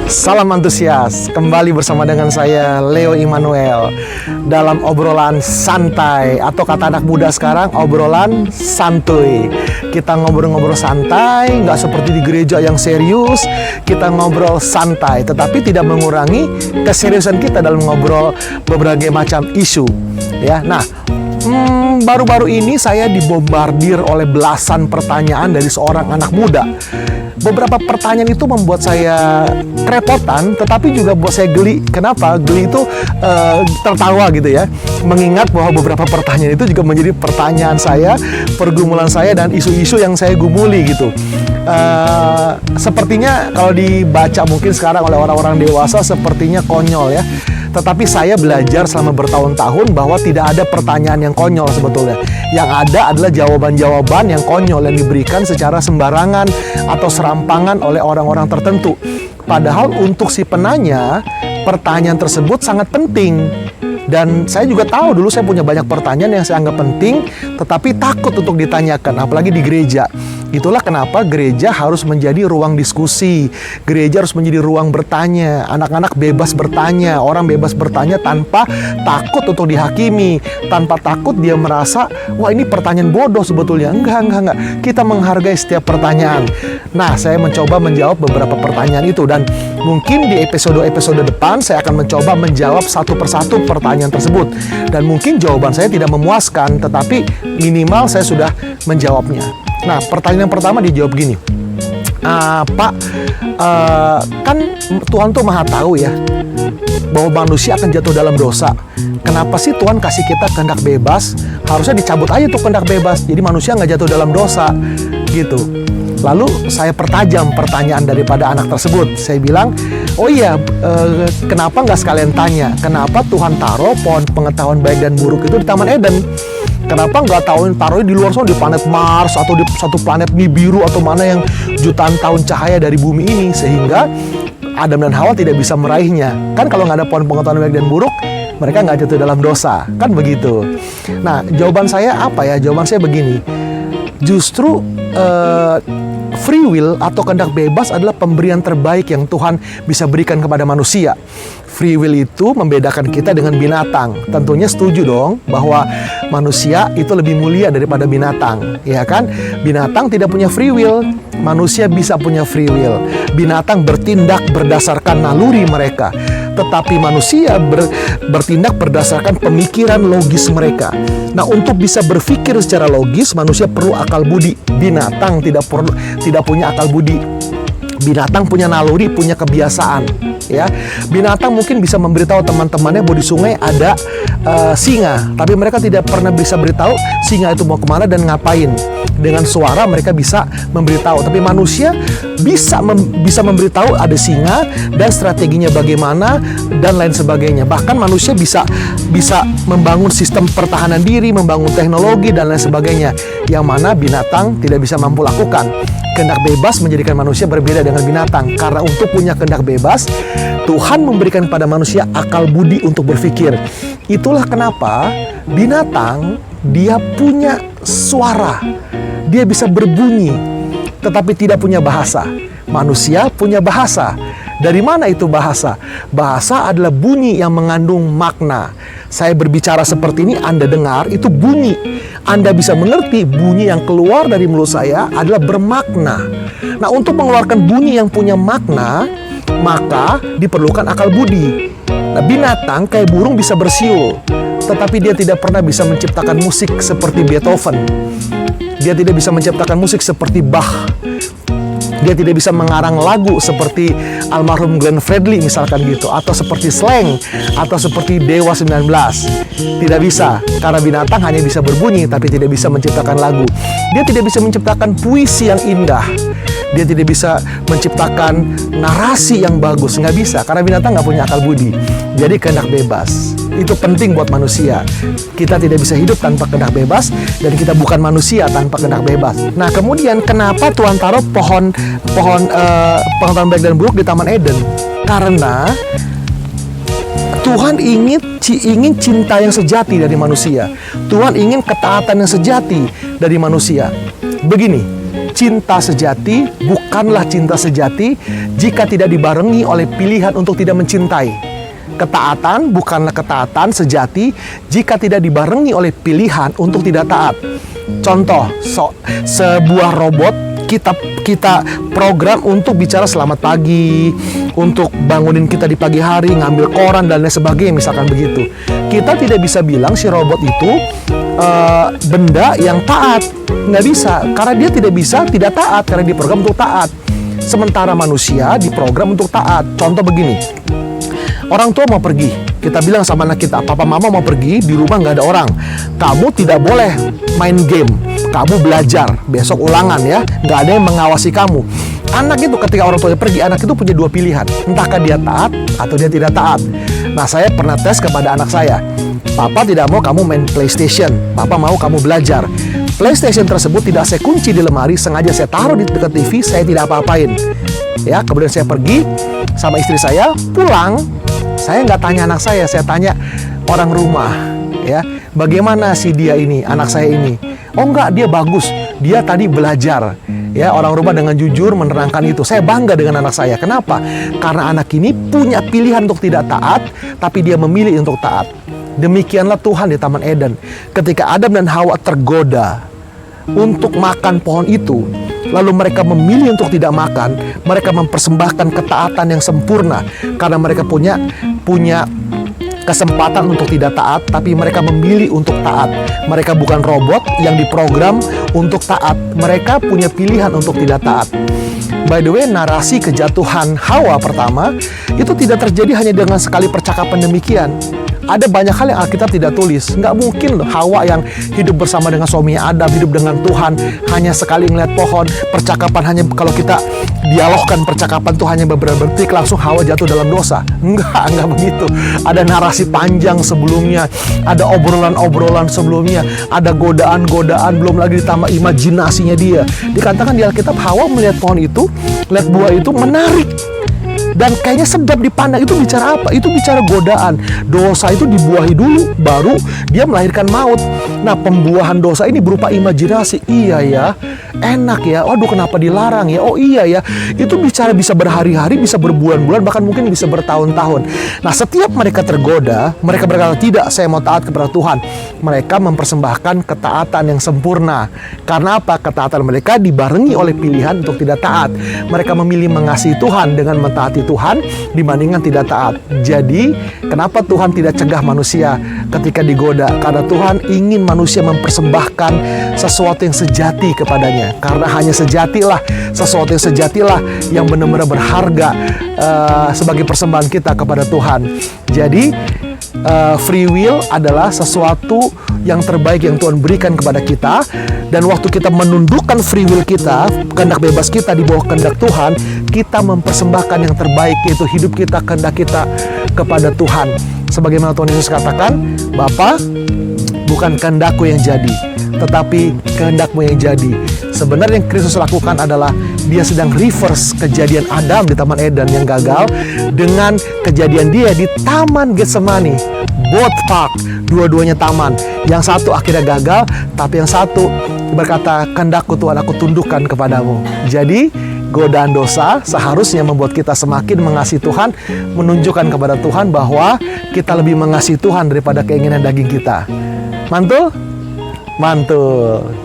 Salam antusias, kembali bersama dengan saya Leo Immanuel dalam obrolan santai, atau kata anak muda sekarang, obrolan santuy. Kita ngobrol-ngobrol santai, nggak seperti di gereja yang serius. Kita ngobrol santai, tetapi tidak mengurangi keseriusan kita dalam ngobrol berbagai macam isu. Ya, nah, baru-baru ini saya dibombardir oleh belasan pertanyaan dari seorang anak muda. Beberapa pertanyaan itu membuat saya kerepotan, tetapi juga buat saya geli. Kenapa? Geli itu tertawa gitu ya, mengingat bahwa beberapa pertanyaan itu juga menjadi pertanyaan saya, pergumulan saya, dan isu-isu yang saya gumuli gitu. Sepertinya kalau dibaca mungkin sekarang oleh orang-orang dewasa sepertinya konyol ya. Tetapi saya belajar selama bertahun-tahun bahwa tidak ada pertanyaan yang konyol sebetulnya. Yang ada adalah jawaban-jawaban yang konyol yang diberikan secara sembarangan atau serampangan oleh orang-orang tertentu. Padahal untuk si penanya, pertanyaan tersebut sangat penting. Dan saya juga tahu dulu saya punya banyak pertanyaan yang saya anggap penting, tetapi takut untuk ditanyakan, apalagi di gereja. Itulah kenapa gereja harus menjadi ruang diskusi. Gereja harus menjadi ruang bertanya. Anak-anak bebas bertanya, orang bebas bertanya tanpa takut untuk dihakimi, tanpa takut dia merasa, wah ini pertanyaan bodoh sebetulnya. Enggak. Kita menghargai setiap pertanyaan. Nah, saya mencoba menjawab beberapa pertanyaan itu, dan mungkin di episode-episode depan saya akan mencoba menjawab satu persatu pertanyaan tersebut. Dan mungkin jawaban saya tidak memuaskan, tetapi minimal saya sudah menjawabnya. Nah, pertanyaan yang pertama dijawab gini, Pak, kan Tuhan tuh maha tahu ya bahwa manusia akan jatuh dalam dosa. Kenapa sih Tuhan kasih kita kehendak bebas? Harusnya dicabut aja tuh kehendak bebas, jadi manusia nggak jatuh dalam dosa gitu. Lalu saya pertajam pertanyaan daripada anak tersebut. Saya bilang, oh iya, kenapa nggak sekalian tanya, kenapa Tuhan taruh pohon pengetahuan baik dan buruk itu di Taman Eden? Kenapa nggak taruhnya di luar sana, di planet Mars, atau di satu planet Nibiru, atau mana yang jutaan tahun cahaya dari bumi ini, sehingga Adam dan Hawa tidak bisa meraihnya? Kan kalau nggak ada pohon pengetahuan baik dan buruk, mereka nggak jatuh dalam dosa, kan begitu. Nah, jawaban saya apa ya? Jawaban saya begini, justru free will atau kehendak bebas adalah pemberian terbaik yang Tuhan bisa berikan kepada manusia. Free will itu membedakan kita dengan binatang. Tentunya setuju dong bahwa manusia itu lebih mulia daripada binatang, ya kan? Binatang tidak punya free will, manusia bisa punya free will. Binatang bertindak berdasarkan naluri mereka, tetapi manusia bertindak berdasarkan pemikiran logis mereka. Nah, untuk bisa berpikir secara logis, manusia perlu akal budi. Binatang tidak punya akal budi. Binatang punya naluri, punya kebiasaan, ya. Binatang mungkin bisa memberitahu teman-temannya bahwa di sungai ada singa, tapi mereka tidak pernah bisa beritahu singa itu mau kemana dan ngapain. Dengan suara mereka bisa memberitahu, tapi manusia bisa memberitahu ada singa dan strateginya bagaimana dan lain sebagainya. Bahkan manusia bisa membangun sistem pertahanan diri, membangun teknologi dan lain sebagainya, yang mana binatang tidak bisa mampu lakukan. Kehendak bebas menjadikan manusia berbeda dengan binatang. Karena untuk punya kehendak bebas, Tuhan memberikan kepada manusia akal budi untuk berpikir. Itulah kenapa binatang dia punya suara, dia bisa berbunyi, tetapi tidak punya bahasa. Manusia punya bahasa. Dari mana itu bahasa? Bahasa adalah bunyi yang mengandung makna. Saya berbicara seperti ini, Anda dengar, itu bunyi. Anda bisa mengerti bunyi yang keluar dari mulut saya adalah bermakna. Nah, untuk mengeluarkan bunyi yang punya makna, maka diperlukan akal budi. Nah, binatang kayak burung bisa bersiul, tetapi dia tidak pernah bisa menciptakan musik seperti Beethoven. Dia tidak bisa menciptakan musik seperti Bach. Dia tidak bisa mengarang lagu seperti almarhum Glenn Fredly misalkan gitu, atau seperti Slank, atau seperti Dewa 19. Tidak bisa, karena binatang hanya bisa berbunyi tapi tidak bisa menciptakan lagu. Dia tidak bisa menciptakan puisi yang indah. Dia tidak bisa menciptakan narasi yang bagus, nggak bisa, karena binatang nggak punya akal budi. Jadi kehendak bebas itu penting buat manusia. Kita tidak bisa hidup tanpa kehendak bebas, dan kita bukan manusia tanpa kehendak bebas. Nah, kemudian kenapa Tuhan taruh pohon pengetahuan baik dan buruk di Taman Eden? Karena Tuhan ingin cinta yang sejati dari manusia. Tuhan ingin ketaatan yang sejati dari manusia. Begini, cinta sejati bukanlah cinta sejati jika tidak dibarengi oleh pilihan untuk tidak mencintai. Ketaatan bukanlah ketaatan sejati jika tidak dibarengi oleh pilihan untuk tidak taat. Contoh, sebuah robot kita program untuk bicara selamat pagi, untuk bangunin kita di pagi hari, ngambil koran dan lain sebagainya, misalkan begitu. Kita tidak bisa bilang si robot itu benda yang taat, nggak bisa, karena dia tidak taat, karena diprogram untuk taat. Sementara manusia diprogram untuk taat. Contoh begini, orang tua mau pergi, kita bilang sama anak kita, papa mama mau pergi, di rumah nggak ada orang, kamu tidak boleh main game, kamu belajar, besok ulangan ya, nggak ada yang mengawasi kamu. Anak itu ketika orang tuanya pergi, anak itu punya dua pilihan, entahkah dia taat atau dia tidak taat. Nah, saya pernah tes kepada anak saya, papa tidak mau kamu main PlayStation, papa mau kamu belajar. PlayStation tersebut tidak saya kunci di lemari, sengaja saya taruh di dekat TV, saya tidak apa-apain. Ya, kemudian saya pergi sama istri saya, pulang, saya nggak tanya anak saya tanya orang rumah, ya, bagaimana sih dia ini, anak saya ini? Oh enggak, dia bagus, dia tadi belajar. Ya, orang rumah dengan jujur menerangkan itu. Saya bangga dengan anak saya. Kenapa? Karena anak ini punya pilihan untuk tidak taat, tapi dia memilih untuk taat. Demikianlah Tuhan di Taman Eden. Ketika Adam dan Hawa tergoda untuk makan pohon itu, lalu mereka memilih untuk tidak makan, mereka mempersembahkan ketaatan yang sempurna. Karena mereka punya kesempatan untuk tidak taat, tapi mereka memilih untuk taat. Mereka bukan robot yang diprogram untuk taat. Mereka punya pilihan untuk tidak taat. By the way, narasi kejatuhan Hawa pertama itu tidak terjadi hanya dengan sekali percakapan demikian. Ada banyak hal yang Alkitab tidak tulis. Nggak mungkin loh Hawa yang hidup bersama dengan suaminya Adam, hidup dengan Tuhan, hanya sekali ngeliat pohon, percakapan hanya, kalau kita dialogkan percakapan tuh hanya beberapa detik, langsung Hawa jatuh dalam dosa. Enggak begitu. Ada narasi panjang sebelumnya, ada obrolan-obrolan sebelumnya, ada godaan-godaan, belum lagi ditambah imajinasinya dia. Dikatakan di Alkitab, Hawa melihat pohon itu, lihat buah itu menarik. Dan kayaknya sedap dipandang. Itu bicara apa? Itu bicara godaan. Dosa itu dibuahi dulu, baru dia melahirkan maut. Nah, pembuahan dosa ini berupa imajinasi. Iya ya, enak ya. Waduh, kenapa dilarang ya? Oh iya ya. Itu bicara bisa berhari-hari, bisa berbulan-bulan, bahkan mungkin bisa bertahun-tahun. Nah, setiap mereka tergoda, mereka berkata, tidak, saya mau taat kepada Tuhan. Mereka mempersembahkan ketaatan yang sempurna. Karena apa? Ketaatan mereka dibarengi oleh pilihan untuk tidak taat. Mereka memilih mengasihi Tuhan dengan mentaati Tuhan dibandingkan tidak taat. Jadi, kenapa Tuhan tidak cegah manusia ketika digoda? Karena Tuhan ingin manusia mempersembahkan sesuatu yang sejati kepadanya. Karena hanya sejatilah, sesuatu yang sejatilah yang benar-benar berharga sebagai persembahan kita kepada Tuhan. Jadi, free will adalah sesuatu yang terbaik yang Tuhan berikan kepada kita. Dan waktu kita menundukkan free will kita, kehendak bebas kita di bawah kehendak Tuhan, kita mempersembahkan yang terbaik, yaitu hidup kita, kehendak kita kepada Tuhan. Sebagaimana Tuhan Yesus katakan, Bapa, bukan kehendakku yang jadi, tetapi kehendakmu yang jadi. Sebenarnya yang Kristus lakukan adalah dia sedang reverse kejadian Adam di Taman Eden yang gagal dengan kejadian dia di Taman Getsemani. Both park, dua-duanya taman. Yang satu akhirnya gagal, tapi yang satu berkata, kehendakku Tuhan aku tundukkan kepadamu. Jadi godaan dosa seharusnya membuat kita semakin mengasihi Tuhan, menunjukkan kepada Tuhan bahwa kita lebih mengasihi Tuhan daripada keinginan daging kita. Mantul? Mantul.